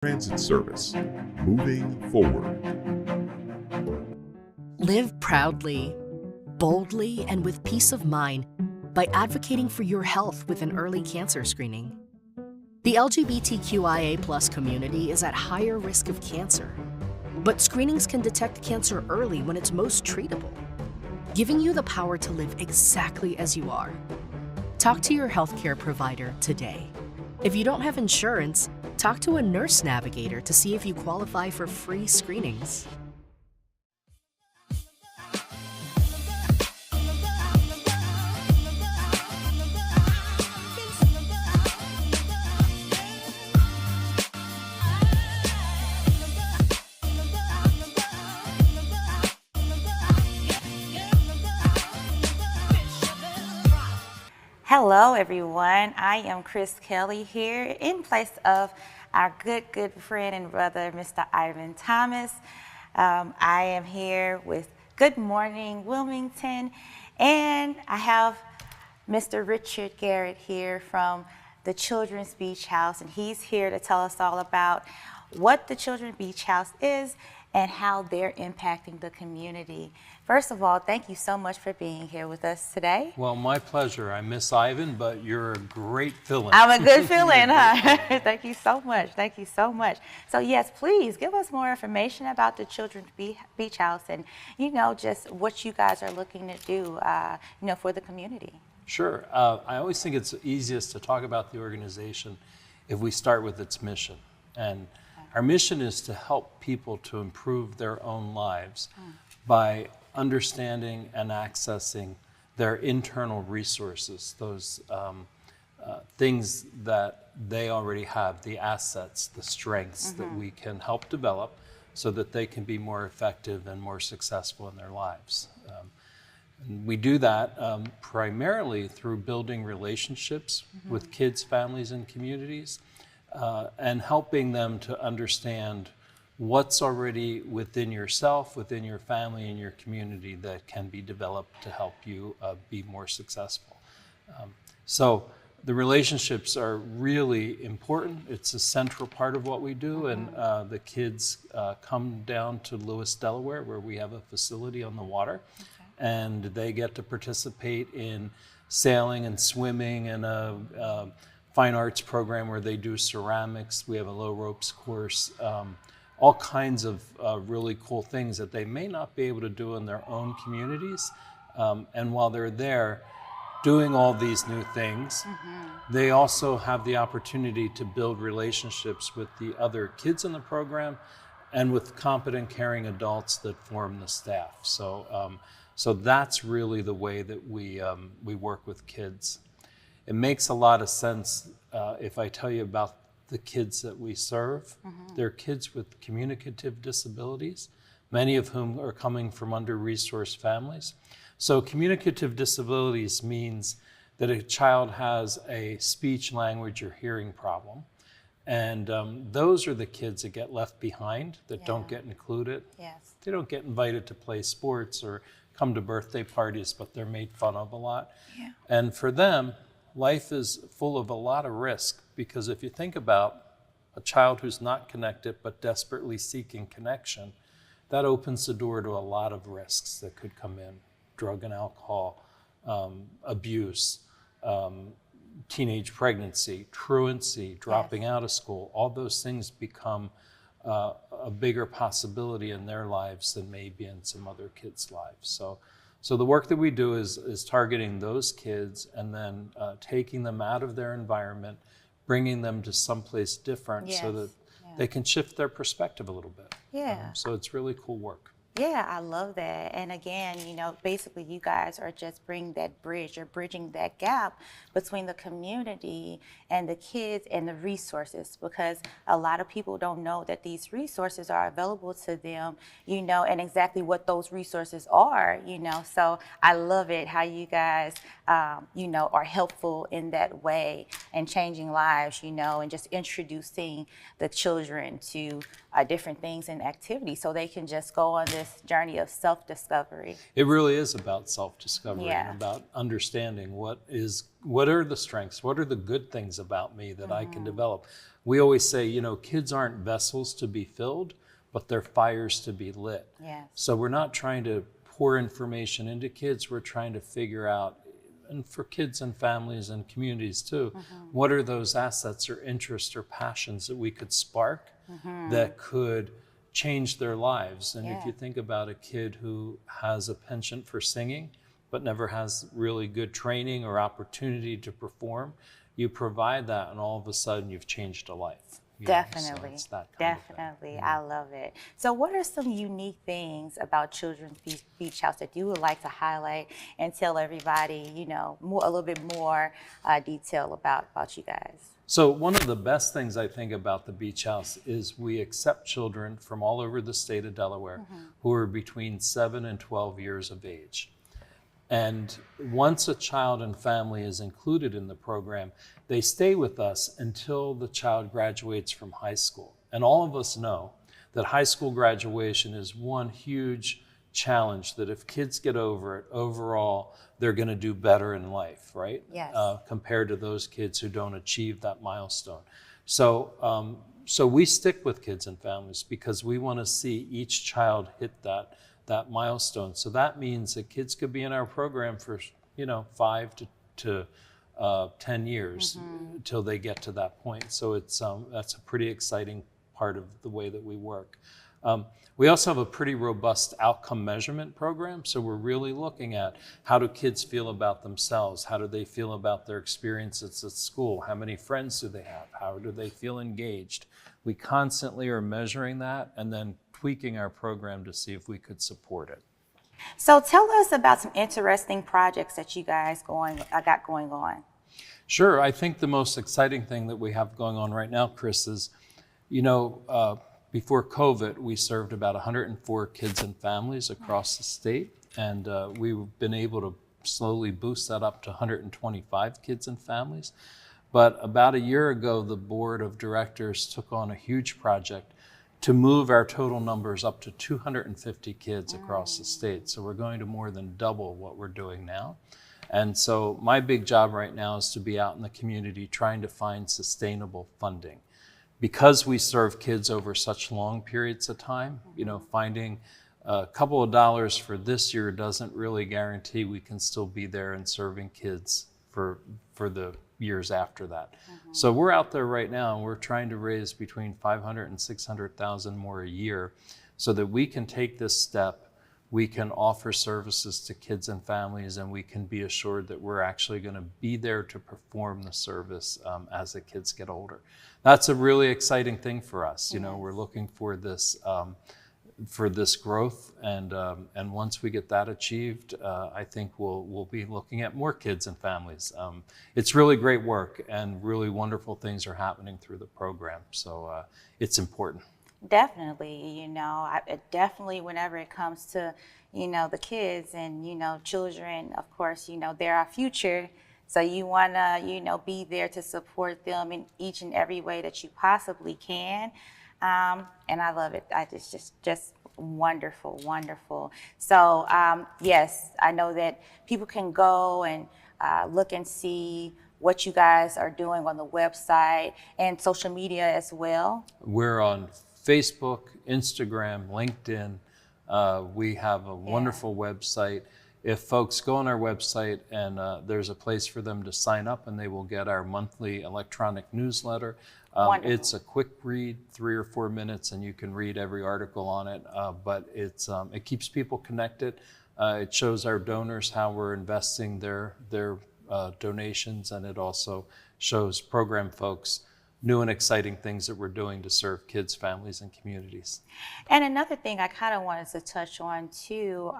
Transit service, moving forward. Live proudly, boldly, and with peace of mind by advocating for your health with an early cancer screening. The LGBTQIA+ community is at higher risk of cancer, but screenings can detect cancer early when it's most treatable, giving you the power to live exactly as you are. Talk to your healthcare provider today. If you don't have insurance, talk to a nurse navigator to see if you qualify for free screenings. Hello everyone, I am Chris Kelly here in place of our good friend and brother, Mr. Ivan Thomas. I am here with Good Morning Wilmington, and I have Mr. Richard Garrett here from the Children's Beach House, and he's here to tell us all about what the Children's Beach House is and how they're impacting the community. First of all, thank you so much for being here with us today. Well, my pleasure. I miss Ivan, but you're a great fill-in. I'm a good fill-in, huh? Thank you so much. Thank you so much. So yes, please give us more information about the Children's Beach House and, just what you guys are looking to do, for the community. Sure. I always think it's easiest to talk about the organization if we start with its mission. And our mission is to help people to improve their own lives by understanding and accessing their internal resources, those things that they already have, the assets, the strengths that we can help develop so that they can be more effective and more successful in their lives. And we do that primarily through building relationships with kids, families, and communities, and helping them to understand what's already within yourself, within your family, and your community that can be developed to help you be more successful. So the relationships are really important. It's a central part of what we do, and the kids come down to Lewis, Delaware, where we have a facility on the water, and they get to participate in sailing and swimming and a fine arts program where they do ceramics. We have a low ropes course. All kinds of really cool things that they may not be able to do in their own communities. And while they're there doing all these new things, they also have the opportunity to build relationships with the other kids in the program and with competent, caring adults that form the staff. So that's really the way that we work with kids. It makes a lot of sense if I tell you about the kids that we serve. They're kids with communicative disabilities, many of whom are coming from under-resourced families. So communicative disabilities means that a child has a speech, language, or hearing problem. And those are the kids that get left behind, that don't get included. Yes. They don't get invited to play sports or come to birthday parties, but they're made fun of a lot. Yeah. And for them, life is full of a lot of risk, because if you think about a child who's not connected but desperately seeking connection, that opens the door to a lot of risks that could come in: drug and alcohol, abuse, teenage pregnancy, truancy, dropping out of school. All those things become a bigger possibility in their lives than maybe in some other kids' lives. So the work that we do is targeting those kids and then taking them out of their environment, bringing them to someplace different so that they can shift their perspective a little bit. Yeah. So it's really cool work. Yeah, I love that. And again, basically you guys are just bringing that bridge, you're bridging that gap between the community and the kids and the resources, because a lot of people don't know that these resources are available to them, and exactly what those resources are, So I love it how you guys, are helpful in that way and changing lives, and just introducing the children to different things and activities so they can just go on this this journey of self-discovery. It really is about self-discovery Yeah. and about understanding what are the strengths, what are the good things about me that I can develop. We always say, you know, kids aren't vessels to be filled, but they're fires to be lit. Yes. So we're not trying to pour information into kids, we're trying to figure out, and for kids and families and communities too, what are those assets or interests or passions that we could spark that could change their lives. And if you think about a kid who has a penchant for singing, but never has really good training or opportunity to perform, you provide that and all of a sudden you've changed a life. You know, so Definitely. it's that kind of thing. Definitely. I love it. So what are some unique things about Children's Beach House that you would like to highlight and tell everybody, you know, a little bit more detail about you guys? So one of the best things I think about the Beach House is we accept children from all over the state of Delaware who are between 7 and 12 years of age. And once a child and family is included in the program, they stay with us until the child graduates from high school. And all of us know that high school graduation is one huge challenge, that if kids get over it, overall, they're going to do better in life, right? Yes. Compared to those kids who don't achieve that milestone. So, so we stick with kids and families because we want to see each child hit that milestone. So that means that kids could be in our program for, you know, 5 to 10 years until they get to that point. So it's that's a pretty exciting part of the way that we work. We also have a pretty robust outcome measurement program. So we're really looking at how do kids feel about themselves? How do they feel about their experiences at school? How many friends do they have? How do they feel engaged? We constantly are measuring that and then tweaking our program to see if we could support it. So tell us about some interesting projects that you guys got going on. Sure. I think the most exciting thing that we have going on right now, Chris, is, you know, before COVID, we served about 104 kids and families across the state, and we've been able to slowly boost that up to 125 kids and families. But about a year ago, the board of directors took on a huge project to move our total numbers up to 250 kids across the state. So we're going to more than double what we're doing now. And so my big job right now is to be out in the community trying to find sustainable funding. Because we serve kids over such long periods of time, you know, finding a couple of dollars for this year doesn't really guarantee we can still be there and serving kids for the years after that. So we're out there right now and we're trying to raise between 500 and 600,000 more a year so that we can take this step, we can offer services to kids and families, and we can be assured that we're actually going to be there to perform the service as the kids get older. That's a really exciting thing for us. You know, we're looking for this growth, and once we get that achieved, I think we'll be looking at more kids and families. It's really great work, and really wonderful things are happening through the program. So it's important. Definitely, you know, definitely whenever it comes to, you know, the kids and, you know, children, of course, you know, they're our future. So you want to, you know, be there to support them in each and every way that you possibly can. And I love it. Just wonderful, wonderful. So yes, I know that people can go and look and see what you guys are doing on the website and social media as well. We're on Facebook, Instagram, LinkedIn. We have a wonderful website. If folks go on our website and there's a place for them to sign up, and they will get our monthly electronic newsletter. It's a quick read, 3 or 4 minutes, and you can read every article on it. But it keeps people connected. It shows our donors how we're investing their donations, and it also shows program folks new and exciting things that we're doing to serve kids, families, and communities. And another thing I kind of wanted to touch on too,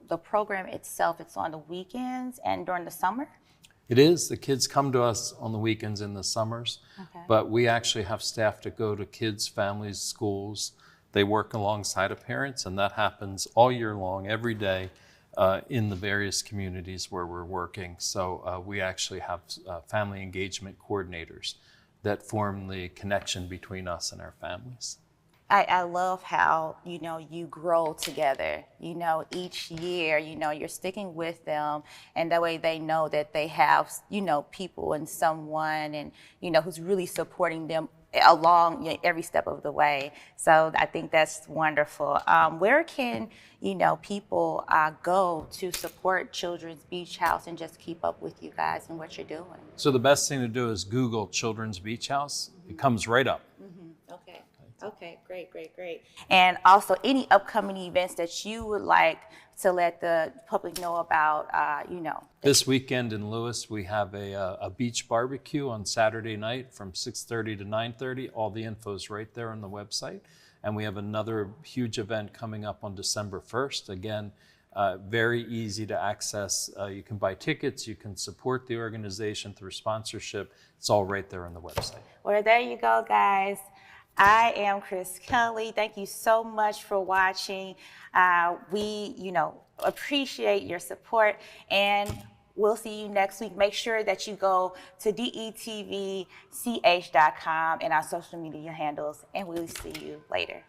the program itself, it's on the weekends and during the summer? It is. The kids come to us on the weekends in the summers, but we actually have staff to go to kids, families, schools. They work alongside of parents, and that happens all year long, every day, in the various communities where we're working. So we actually have family engagement coordinators that form the connection between us and our families. I love how, you know, you grow together, you know, each year, you know, you're sticking with them, and that way they know that they have, you know, people and someone, and, you know, who's really supporting them along, you know, every step of the way. So I think that's wonderful. Where can, you know, people go to support Children's Beach House and just keep up with you guys and what you're doing? So the best thing to do is Google Children's Beach House. It comes right up. Okay. Okay, great, great, great. And also any upcoming events that you would like to let the public know about, you know. This weekend in Lewis, we have a beach barbecue on Saturday night from 6:30 to 9:30. All the info's right there on the website. And we have another huge event coming up on December 1st. Again, very easy to access. You can buy tickets, you can support the organization through sponsorship. It's all right there on the website. Well, there you go, guys. I am Chris Kelly. Thank you so much for watching. We, you know, appreciate your support, and we'll see you next week. Make sure that you go to DETVCH.com and our social media handles, and we'll see you later.